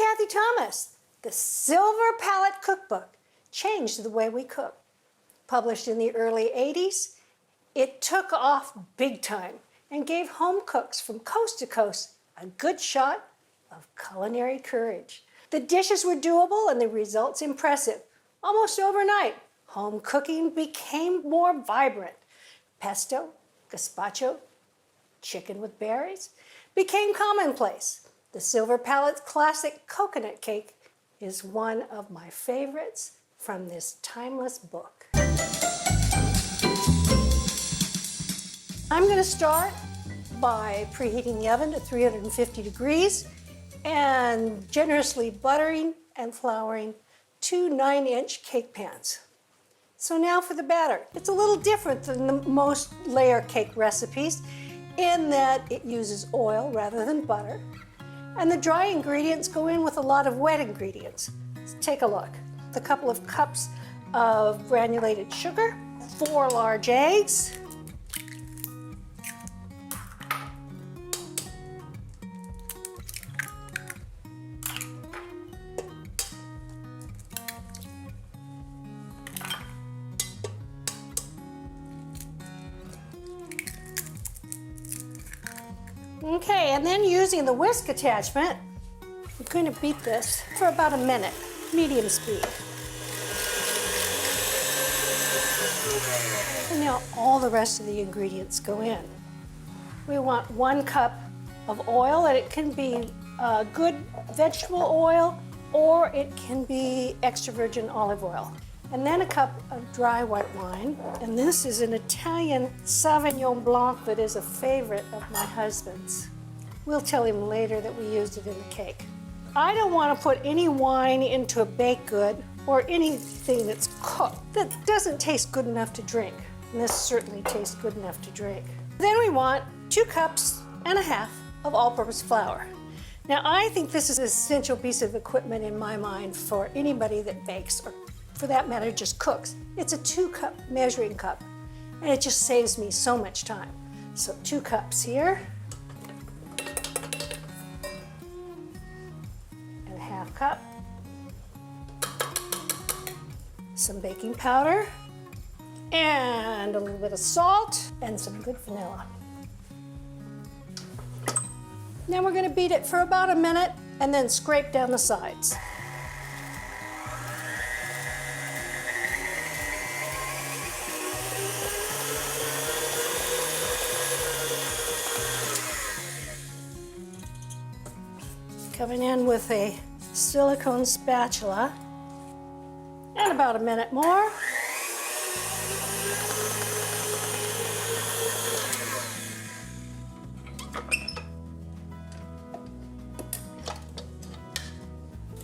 Cathy Thomas. The Silver Palate cookbook changed the way we cook. Published in the early 80s, it took off big time and gave home cooks from coast to coast a good shot of culinary courage. The dishes were doable and the results impressive. Almost overnight, home cooking became more vibrant. Pesto, gazpacho, chicken with berries became commonplace. The Silver Palate's classic coconut cake is one of my favorites from this timeless book. I'm going to start by preheating the oven to 350 degrees and generously buttering and flouring 2 9-inch cake pans. So now for the batter. It's a little different than the most layer cake recipes in that it uses oil rather than butter. And the dry ingredients go in with a lot of wet ingredients. Let's take a look. A couple of cups of granulated sugar, 4 large eggs, okay, and then using the whisk attachment, I'm going to beat this for about a minute, medium speed. And now all the rest of the ingredients go in. We want 1 cup of oil, and it can be good vegetable oil or it can be extra virgin olive oil. And then a cup of dry white wine, and this is an Italian Sauvignon Blanc that is a favorite of my husband's. We'll tell him later that we used it in the cake. I don't want to put any wine into a baked good or anything that's cooked that doesn't taste good enough to drink. And this certainly tastes good enough to drink. Then we want 2 cups and a half of all-purpose flour. Now I think this is an essential piece of equipment in my mind for anybody that bakes or for that matter just cooks. It's a 2-cup measuring cup and it just saves me so much time. So 2 cups here. And a half cup. Some baking powder. And a little bit of salt and some good vanilla. Now we're going to beat it for about a minute and then scrape down the sides. Coming in with a silicone spatula and about a minute more.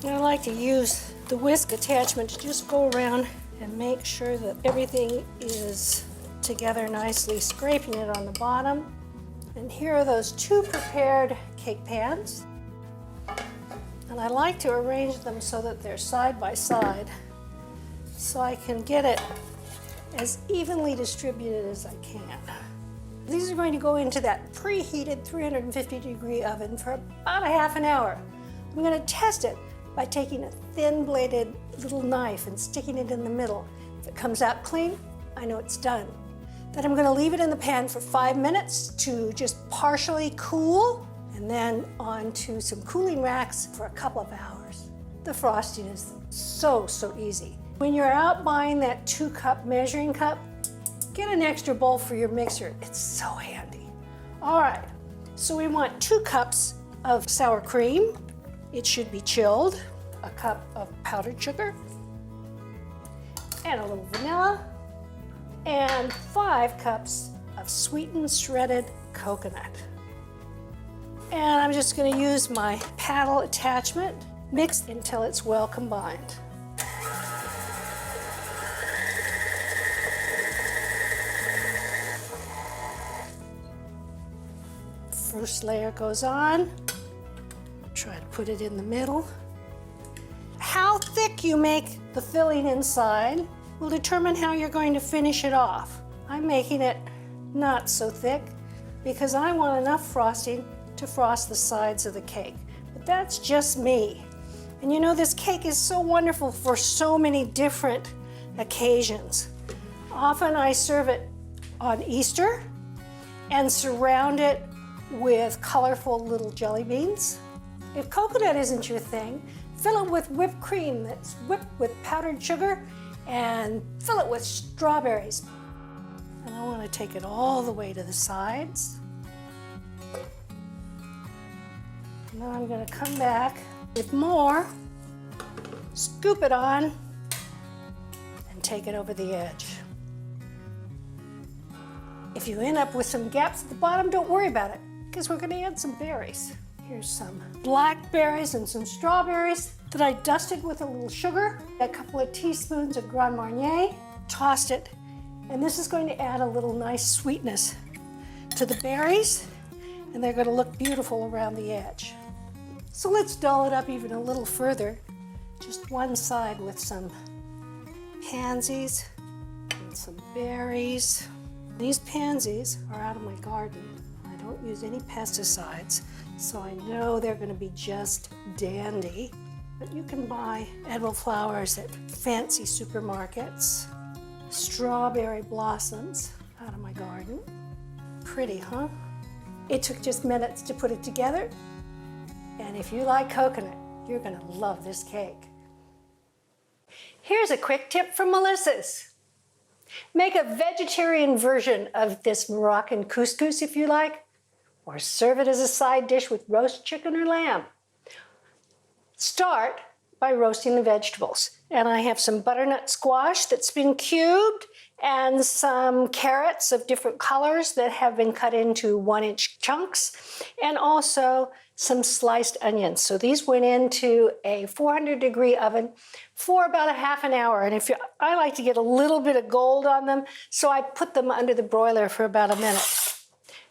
I like to use the whisk attachment to just go around and make sure that everything is together nicely, scraping it on the bottom. And here are those 2 prepared cake pans. And I like to arrange them so that they're side by side so I can get it as evenly distributed as I can. These are going to go into that preheated 350 degree oven for about a half an hour. I'm going to test it by taking a thin-bladed little knife and sticking it in the middle. If it comes out clean, I know it's done. Then I'm going to leave it in the pan for 5 minutes to just partially cool, and then onto some cooling racks for a couple of hours. The frosting is so easy. When you're out buying that 2-cup measuring cup, get an extra bowl for your mixer. It's so handy. All right, so we want 2 cups of sour cream. It should be chilled, a cup of powdered sugar, and a little vanilla, and 5 cups of sweetened shredded coconut. And I'm just going to use my paddle attachment, mix until it's well combined. First layer goes on. Try to put it in the middle. How thick you make the filling inside will determine how you're going to finish it off. I'm making it not so thick because I want enough frosting to frost the sides of the cake. But that's just me. And you know, this cake is so wonderful for so many different occasions. Often I serve it on Easter and surround it with colorful little jelly beans. If coconut isn't your thing, fill it with whipped cream that's whipped with powdered sugar and fill it with strawberries. And I want to take it all the way to the sides. And then I'm going to come back with more, scoop it on, and take it over the edge. If you end up with some gaps at the bottom, don't worry about it, because we're going to add some berries. Here's some blackberries and some strawberries that I dusted with a little sugar, a couple of teaspoons of Grand Marnier, tossed it, and this is going to add a little nice sweetness to the berries, and they're going to look beautiful around the edge. So let's doll it up even a little further, just one side with some pansies and some berries. These pansies are out of my garden. I don't use any pesticides, so I know they're going to be just dandy. But you can buy edible flowers at fancy supermarkets. Strawberry blossoms out of my garden. Pretty, huh? It took just minutes to put it together. And if you like coconut, you're going to love this cake. Here's a quick tip from Melissa's. Make a vegetarian version of this Moroccan couscous if you like, or serve it as a side dish with roast chicken or lamb. Start by roasting the vegetables. And I have some butternut squash that's been cubed and some carrots of different colors that have been cut into 1-inch chunks, and also some sliced onions. So these went into a 400-degree oven for about a half an hour. And I like to get a little bit of gold on them, so I put them under the broiler for about a minute.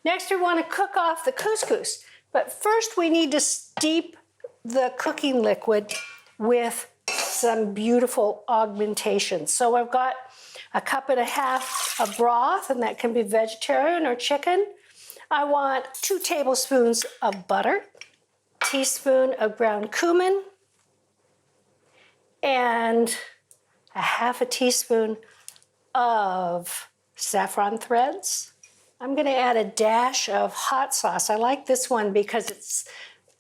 Next, we want to cook off the couscous. But first, we need to steep the cooking liquid with some beautiful augmentation. So I've got a cup and a half of broth, and that can be vegetarian or chicken. I want 2 tablespoons of butter, teaspoon of ground cumin, and a half a teaspoon of saffron threads. I'm going to add a dash of hot sauce. I like this one because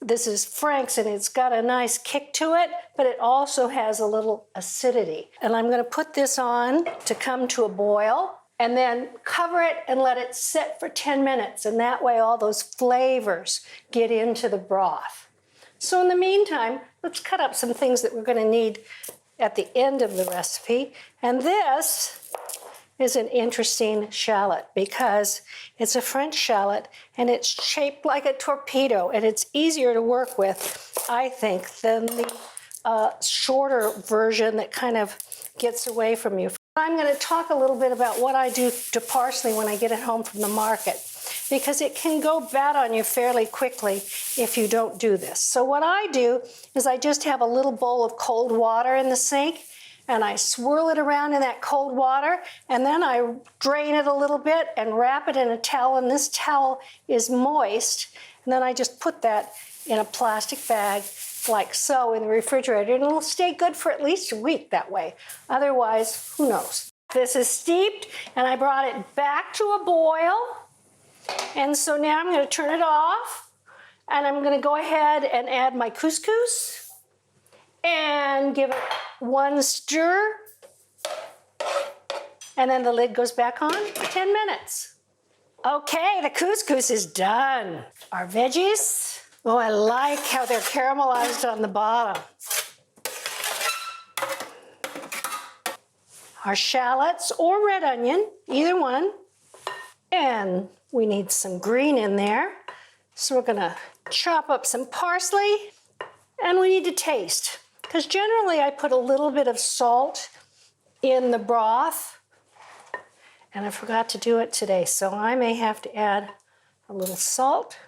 this is Frank's and it's got a nice kick to it, but it also has a little acidity. And I'm going to put this on to come to a boil and then cover it and let it sit for 10 minutes. And that way all those flavors get into the broth. So in the meantime, let's cut up some things that we're going to need at the end of the recipe. And this is an interesting shallot because it's a French shallot and it's shaped like a torpedo, and it's easier to work with, I think, than the shorter version that kind of gets away from you. I'm going to talk a little bit about what I do to parsley when I get it home from the market, because it can go bad on you fairly quickly if you don't do this. So what I do is I just have a little bowl of cold water in the sink, and I swirl it around in that cold water, and then I drain it a little bit and wrap it in a towel, and this towel is moist, and then I just put that in a plastic bag like so in the refrigerator, and it'll stay good for at least a week that way. Otherwise, who knows? This is steeped, and I brought it back to a boil, and so now I'm going to turn it off, and I'm going to go ahead and add my couscous and give it one stir, and then the lid goes back on for 10 minutes. Okay, the couscous is done. Our veggies, oh, I like how they're caramelized on the bottom. Our shallots or red onion, either one. And we need some green in there. So we're gonna chop up some parsley, and we need to taste. Because generally I put a little bit of salt in the broth, and I forgot to do it today, so I may have to add a little salt.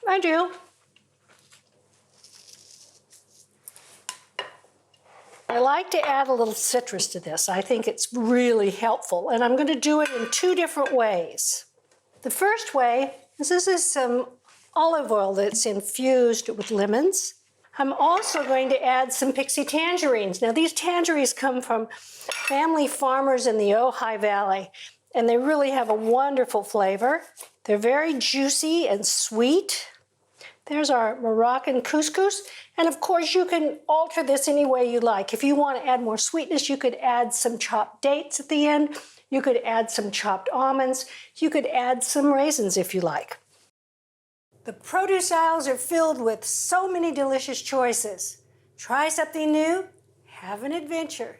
I do. I like to add a little citrus to this. I think it's really helpful, and I'm going to do it in 2 different ways. The first way is this is some olive oil that's infused with lemons. I'm also going to add some pixie tangerines. Now these tangerines come from family farmers in the Ojai Valley, and they really have a wonderful flavor. They're very juicy and sweet. There's our Moroccan couscous, and of course you can alter this any way you like. If you want to add more sweetness, you could add some chopped dates at the end. You could add some chopped almonds. You could add some raisins if you like. The produce aisles are filled with so many delicious choices. Try something new, have an adventure.